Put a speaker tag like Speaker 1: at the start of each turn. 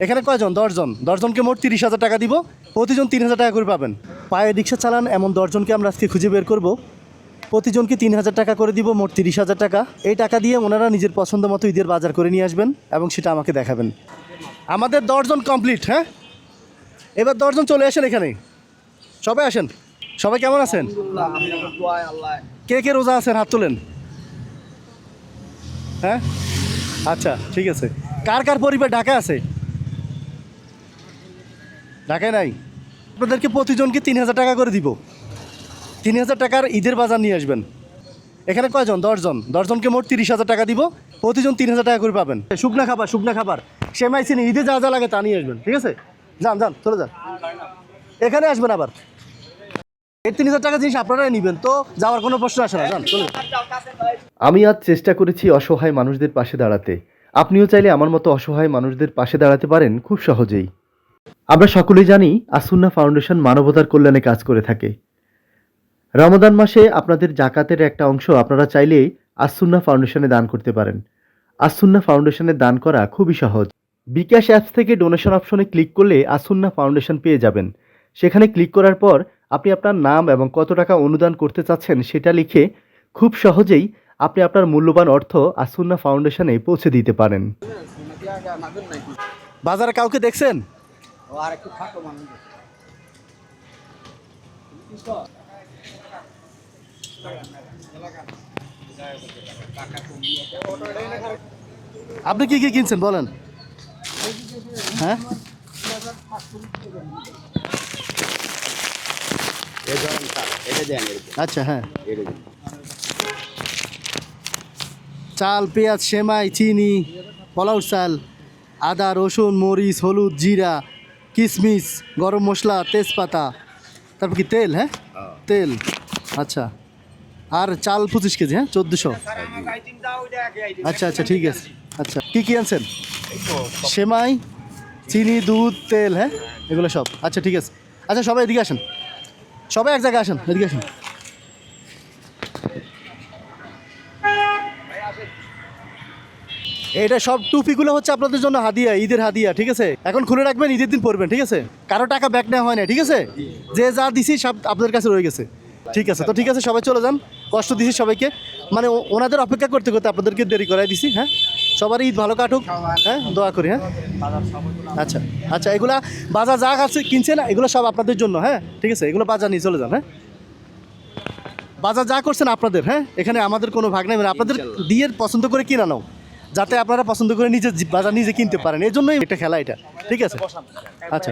Speaker 1: এখানে কয়জন? 10 জন। 10 জনকে মোট 30,000 টাকা দিব, প্রতিজন 3,000 টাকা করে পাবেন। পায়ে রিক্সা চালান এমন 10 জনকে আমরা আজকে খুঁজে বের করব, প্রতিজনকে 3,000 টাকা করে দিব, মোট 30,000 টাকা। এই টাকা দিয়ে ওনারা নিজের পছন্দ মতো ঈদের বাজার করে নিয়ে আসবেন এবং সেটা আমাকে দেখাবেন। আমাদের 10 জন কমপ্লিট। হ্যাঁ, এবার 10 জন চলে আসেন এখানে, সবাই আসেন। সবাই কেমন আছেন? কে কে রোজা আছেন হাত তোলেন। হ্যাঁ, আচ্ছা ঠিক আছে। কার কার পরিবার ঢাকা আছে? ঢাকায় নাই? আপনাদেরকে প্রতিজনকে 3,000 টাকা করে দিব, 3,000 টাকার ঈদের বাজার নিয়ে আসবেন। এখানে কয়জন? 10 জন। 10 জনকে মোট 30,000 টাকা দিব, প্রতিজন 3,000 টাকা করে পাবেন। শুকনা খাবার সেমাই চিনি ঈদে যা যা লাগে তা নিয়ে আসবেন, ঠিক আছে? যান যান, চলে যান, এখানে আসবেন আবার। এই 3,000 টাকা জিনিস আপনারাই নেবেন, তো যাওয়ার কোনো প্রশ্ন আসে না। যান, চলে যান।
Speaker 2: আমি আজ চেষ্টা করেছি অসহায় মানুষদের পাশে দাঁড়াতে। আপনিও চাইলে আমার মতো অসহায় মানুষদের পাশে দাঁড়াতে পারেন খুব সহজেই। আমরা সকলেই জানি আসুন্না ফাউন্ডেশন মানবতার কল্যাণে কাজ করে থাকে। রমাদান মাসে আপনাদের জাকাতের একটা অংশ আপনারা চাইলেই আসুন্না ফাউন্ডেশনে দান করতে পারেন। আসুন্না ফাউন্ডেশনে দান করা খুবই সহজ। বিকাশ অ্যাপস থেকে ডোনেশন অপশনে ক্লিক করলে আসুন্না ফাউন্ডেশন পেয়ে যাবেন। সেখানে ক্লিক করার পর আপনি আপনার নাম এবং কত টাকা অনুদান করতে চাচ্ছেন সেটা লিখে খুব সহজেই আপনি আপনার মূল্যবান অর্থ আসুন্না ফাউন্ডেশনে পৌঁছে দিতে পারেন।
Speaker 1: বাজারে কাউকে দেখছেন? আপনি কি কি কিনছেন বলেন? হ্যাঁ, আচ্ছা, হ্যাঁ, চাল, পেঁয়াজ, সেমাই, চিনি, পোলাও চাল, আদা, রসুন, মরিচ, হলুদ, জিরা, কিশমিশ, গরম মশলা, তেজপাতা, তারপর কি তেল? হ্যাঁ, তেল, আচ্ছা। আর চাল 25 কেজি। হ্যাঁ, 1400। আচ্ছা আচ্ছা, ঠিক আছে। আচ্ছা, কি কি আনছেন? সেমাই, চিনি, দুধ, তেল, হ্যাঁ, এগুলো সব। আচ্ছা ঠিক আছে। আচ্ছা, সবাই এদিকে আসেন, সবাই এক জায়গায় আসেন, এদিকে আসেন। এটা সব টুপিগুলো হচ্ছে আপনাদের জন্য হাদিয়া, ঈদের হাদিয়া, ঠিক আছে? এখন খুলে রাখবেন, ঈদের দিন পরবেন, ঠিক আছে? কারো টাকা ব্যাক নেওয়া হয় না, ঠিক আছে? যে যা দিছি সব আপনাদের কাছে রয়ে গেছে, ঠিক আছে? তো ঠিক আছে, সবাই চলে যান। কষ্ট দিছি সবাইকে, মানে ওনাদের অপেক্ষা করতে করতে আপনাদেরকে দেরি করাই দিছি। হ্যাঁ, সবার ঈদ ভালো কাটুক, হ্যাঁ, দোয়া করি। হ্যাঁ, আচ্ছা আচ্ছা, এগুলা বাজার যা আছে কিনছে না, এগুলো সব আপনাদের জন্য। হ্যাঁ, ঠিক আছে, এগুলো বাজার নিয়ে চলে যান। হ্যাঁ, বাজার যা করছেন আপনাদের। হ্যাঁ, এখানে আমাদের কোনো ভাগ নেই, মানে আপনাদের দিয়ে পছন্দ করে কিনা নাও, যাতে আপনারা পছন্দ করে নিজে বাজার নিজে কিনতে পারেন। এই জন্যই একটা খেলা এটা, ঠিক আছে? আচ্ছা।